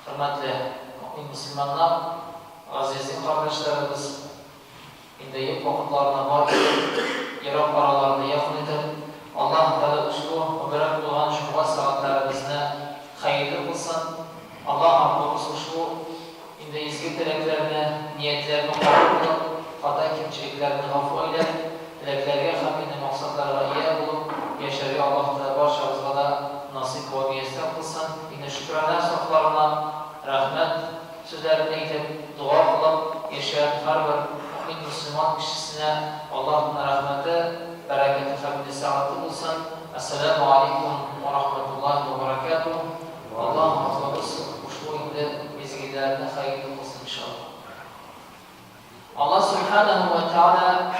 Hürmetli Müslümanlar, azizli kardeşlerimiz, indeyip vakıtlarına var Irak aralarında yakın edip, Allah Teala uçlu mübarek olan Cuma saatlerimizde hayırlı kılsın. Allah Rabbimiz uçlu indeyizgi dileklerini, niyetlerini kabul kılıp, hata kimçiliklerini gafur ile, dileklerine hamide maksatlarına iyi bulup, yaşarı Allah Teala başımızda da nasip ve müyesser kılsın. Yine şükranlar saflarına rahmet sözlerini itip, dua kılıp, yaşayan her bir Müslüman kişisine Allah'ın rahmeti, bereketi, hamidi, saati bulsun. Esselamu Aleyküm ve Rahmetullahi ve Berekatuhu. Allah Rabbimiz uçlu indi mezgillerine hayırlı olsun inşallah. Allah Subhanahu ve Teala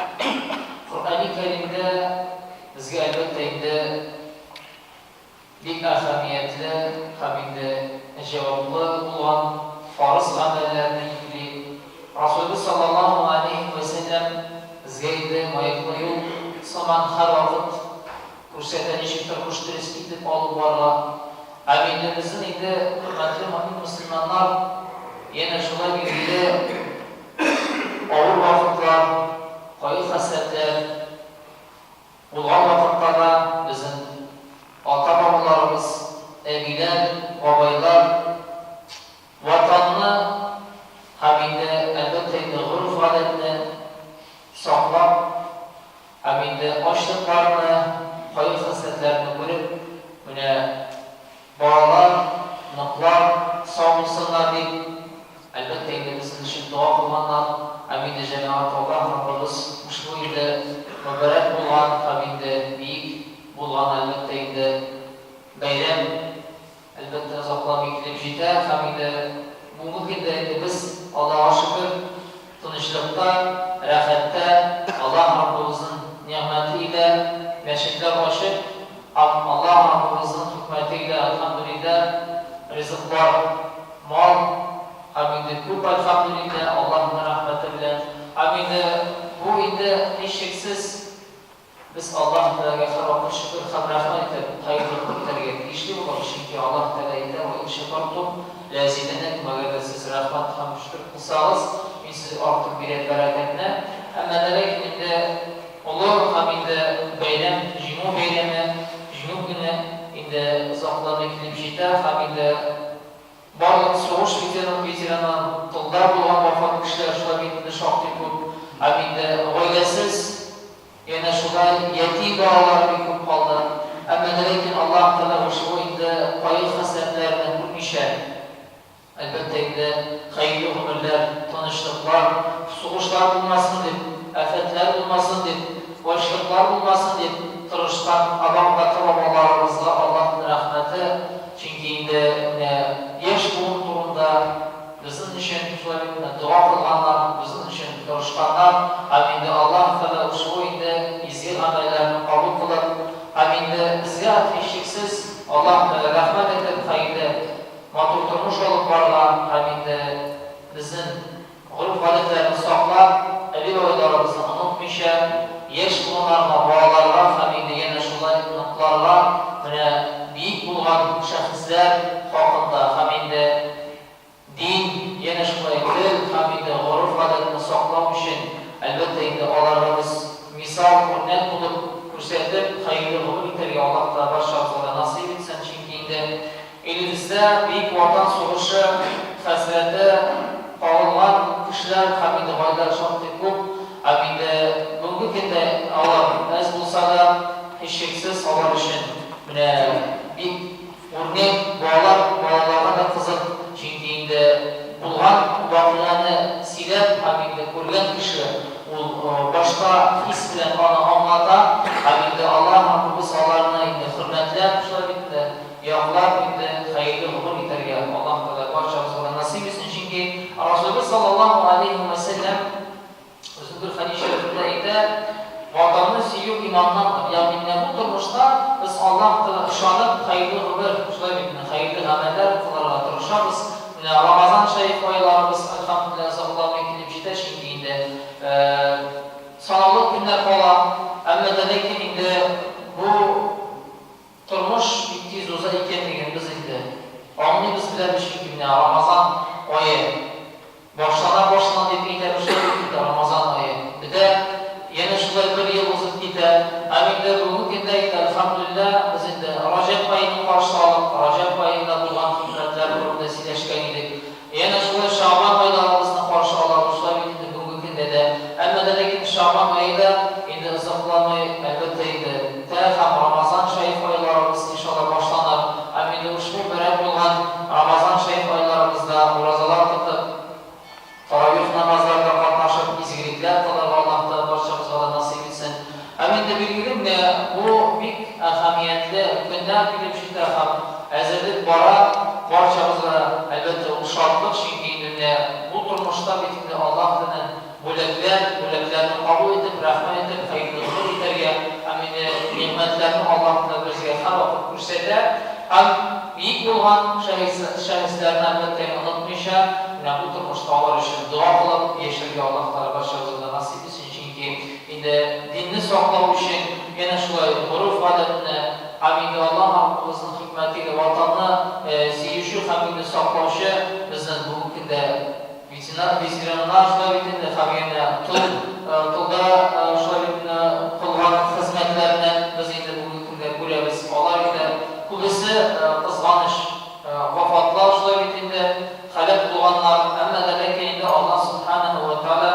Kur'an-ı Kerim'de bizge elbette indi bir ahamiyetli, hamide cevaplı olan farz amellerine ilgili Resulü sallallahu aleyhi ve sellem bizge mayıklı yol zaman her vakit kursiyete neşiktir eskitip alıp varla amellerimizin indi hürmetli Müslümanlar yine şuna birlikte ağır vakitler, hayır hasetler bulgan vakitlarda bizim ata-babalarımız, eviler, babaylar vatanını hamide elbette gurur adetini saklap hamide açlıklarını, hayır hasetlerini görüp bağlar, nıklar sağ olsunlar deyip elbette bizim için dua kılmanlar hamide cemaat Allah Rabbimiz uçlu ile mübarek olan hamide büyük bulan elbette bayram elbette zakla bekleyip jiter hamide bu mülkinde biz Allah'a şükür tınışlıkta, rahatta Allah Rabbimizin nimetiyle meşitler açıp Allah Rabbimizin hikmetiyle elhamdülillah rızıklar, mal hamide küp elhamdülillah Allah'ın rahmeti bilen hamide bu indi eşeksiz biz Allah Teala'ya harap şükür rahmet edip hayırlı terbiye işli olan çünkü Allah Teala'ya ve şekertum lazidenek mağarasız rahmet ham şükür kılsanız biz sizi artık bir bereketine ama demek indi olur hamide bayram cuma bayramı cuma günü indi zaklarına gidip jiter hamide barlık soğuş veteranlar tıllar bulan vefat kişiler şuna bitinde şartı köp hamide oylasiz yine şurada yetim bağlar bir köp kaldı. Ama lakin Allah Teala şu indi hayır hasenlerden bulmuşa. Elbette indi hayırlı ömürler, tanışlıklar, soğuşlar bulmasın deyip, afetler bulmasın deyip, boşluklar bulmasın deyip, tırışkan adamla babalarımızla Allah'ın rahmeti. Çünkü indi yaş bulun durumda bizim için dua kılanlar, bizim için tırışkanlar, aminde Allah Teala şu indi izgil amellerini kabul kılıp, aminde bizge eşiksiz Allah rahmet edip hayırlı matur turmuş olup varlar, aminde bizim grup adetlerini saklar, evi oylarımızı unutmuşa, yaş bulunlarına bağlarlar, aminde yine şulay noklarlar, büyük bulgan şahıslar hakkında, aminde din yine şulay dil, aminde grup adetini saklamışın, elbette indi olarımız misal örnek bulup kürsüyedip hayırlı olur biter Allah da başarılara nasip etsin çünkü indi elimizde büyük vatan soğuşu fazilete bağlanan kişiler hamide haylar şartı köp hamide bugün günde Allah az bulsa da eşeksiz Allah için bir örnek bağlarına da kızıp çünkü indi bulgan vakılarını silip hamide görgen kişi başka his bilen onu anlata hamide Allah Rabbimiz Allah'ına hürmetler kuşlar bitti yağlar bitti hayırlı olur biter ya Allah Teala başımıza nasip etsin çünkü Resulü sallallahu aleyhi ve sellem özür hadis-i şerifinde ise vatanını seviyor imandan yani bu durumda biz Allah Teala şanı hayırlı ömür kuşlar bitti hayırlı ameller kılarına tırışırız Ramazan şerif aylarımız elhamdülillah sallallahu aleyhi ve sellem çünkü sanalık günler falan ama lakin indi bu turmuş bittiği zoza ikenligini biz indi. Onu biz bilen bir şekilde Ramazan ayı başlana deb aytib Ramazan ayı. Bir de yana shulay bir yil o'zib ketadi. Hamda bugungi kunda alhamdulillah biz endi Rajab oyini qarshi olib, Rajab oyida bo'lgan hikmatlar haqida so'zlashgan edik. Yana shulay Sha'ban oylarini qarshi olib, shulay endi bugungi kunda da, amma lekin Sha'ban oyida endi uzoqlamay albatta endi ham Ramazon sharif oylarimiz inshaalloh boshlanar. Hamda ushbu barak bo'lgan Ramazon sharif oylarimizda ro'zalar tutib, taravih namozlarida qatnashib, izgiliklar qilib Allohdan barchamizga nasib etsin. Hamda bilgilim bu bek ahamiyatli kundan kelib chiqdi ham hozirlik bora barchamizga albatta shodlik, chunki bu turmushda bitimda Allohdan bo'laklarni qabul etib, rahmat etib, foydalanib yetarga, hamda ne'matlarni Allohdan bizga har vaqt ko'rsatadi. Ham bek bo'lgan shaxslarni albatta unutmaycha, bu turmushda Alloh uchun duo qilib, yashashga Alloh taolo barchamizga nasib etsin. Chunki endi dinni saqlash uchun yana shulay urf odatni, hamda Alloh o'zining hikmatiga vatanni seyishi, hamda saqlashi bizning bugungi kunda veteranlar shunday hamda tilda shunday qilgan xizmatlarni biz endi bugungi kunda ko'ramiz. Ularga kulisi qizg'anish, vafotlar shunday endi halok bo'lganlar, amma lekin endi Alloh subhanahu va taolo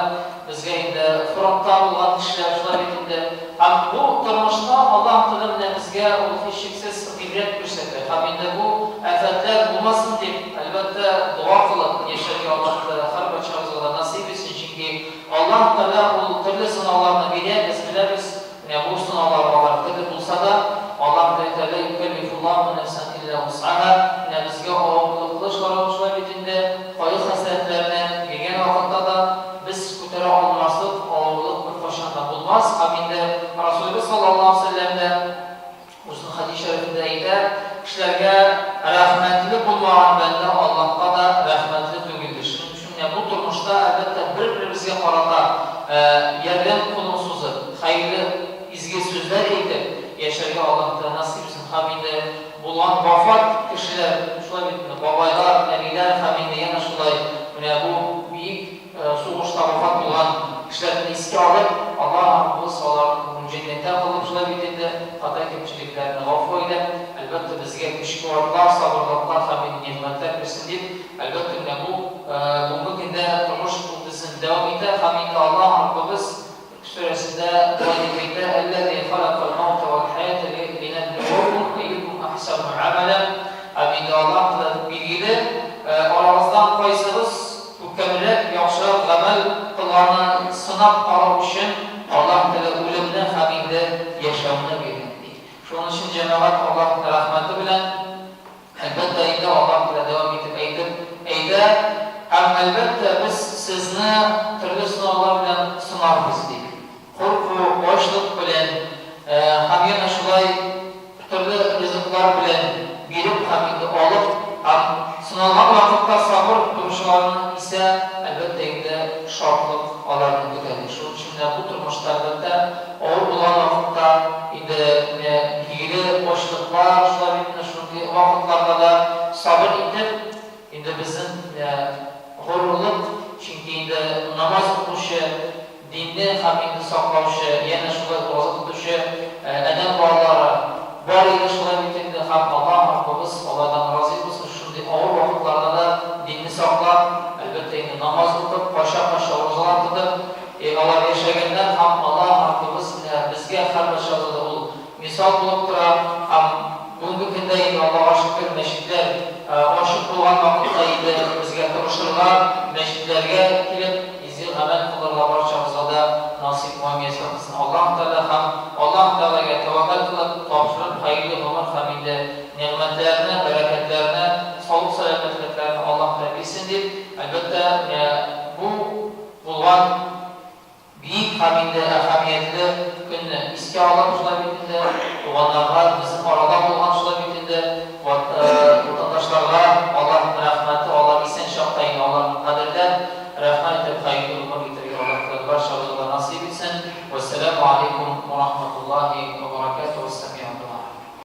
bizga endi frontda bo'lgan kishilar shunday endi ham bu turmushda Alloh taolo bizga hech cheksiz ibrat ko'rsatdi. Hamda bu afatlar bo'lmasin deb albatta duo qilib yashashga Alloh taolo har barchamizga nasib etsin. Chunki Alloh taolo u turli sinovlarni beradi, biz bu sinovlar vaqtida bo'lsa-da Alloh taolo yukallifullohu nafsan illa wus'aha, bizga og'irlik qilish endi qo'yi hasratlarni bergan vaqtda da biz ko'tara olmaslik, og'irlik bir qachonda bo'lmas. Hamda Rasululloh sollallohu alayhi vasallam o'zining hadis sharifida aytadi, kishilarga rahmatli bo'lmagan banda Allohga da rahmatli tugildi. Shuning uchun bu turmushda albatta bir-birimizga qarata yordam qo'lini so'zib, xayrli izgi so'zlar aytib yashashga Alloh taolo nasib etsin. Hamda bo'lgan vafot kishilar, shulay bobolar, nabiylar, hamda yana shulay bu buyuk so'g'ishda vafot bo'lgan kishilarni esga olib, Alloh bu ularni jannatda qilib, shulay endi xato kamchiliklarni g'afur eylab, albatta bizga kuch-quvvatlar, sabrlar hamda ne'matlar bersin deb, albatta bu bugungi kunda turmush bizning davom etadi. Hamda Alloh Rabbimiz surasida aytdi: "Allazi xalaqal mauta val hayata linabluwakum ayyukum ahsanu amala." Hamda Alloh bilgili oramizdan qaysimiz mukammalroq, yaxshiroq amal qilganini sinab qarab uchun Alloh taolo o'limni hamda yashovni berdi. Shuning uchun jamoat Allohning rahmati bilan albatta endi Alloh taolo davom etib aytdi, ham albatta biz sizni turli sinovlar bilan sinarmiz deydi. Qo'rquv, ochlik bilan, ham yana shulay turli rizqlar bilan berib hamda olib, ham sinalgan vaqtda sabr turishlarini esa albatta endi shodlik olarni kutadi. Shuning uchun bu turmushda albatta og'ir bo'lgan vaqtda endi hiyla, ochliklar, shunday vaqtlarda da sabr etib, endi bizning g'ururlik, chunki endi namoz o'qishi, dinni hamda saqlovchi, yana shunday ro'za tutishi, adam bolalari bor edi. Shunday endi ham Alloh Rabbimiz Allohdan rozi bo'lsin, shunday og'ir vaqtlarda da dinni saqlab, albatta endi namoz o'qib, qo'sha-qo'sha ro'zalar tutib, ular yashagandan ham Alloh Rabbimiz bizga har bir misol bo'lib turadi. Ham bugungi kunda endi Allohga shukr, masjidlar ochiq bo'lgan vaqtda endi bizga turishlar, masjidlarga kelib amal qilishlar barchamizga nasib muammiyasi qilsin. Alloh taologa tavakkal qilib, topshirib, xayrli umr hamda ne'matlarni, barakatlarni, sog'lik salomatliklarni Alloh taolo bersin deb, albatta bu bo'lgan buyuk hamda ahamiyatli kunni esga olib, shunday tug'anlarga bizning orada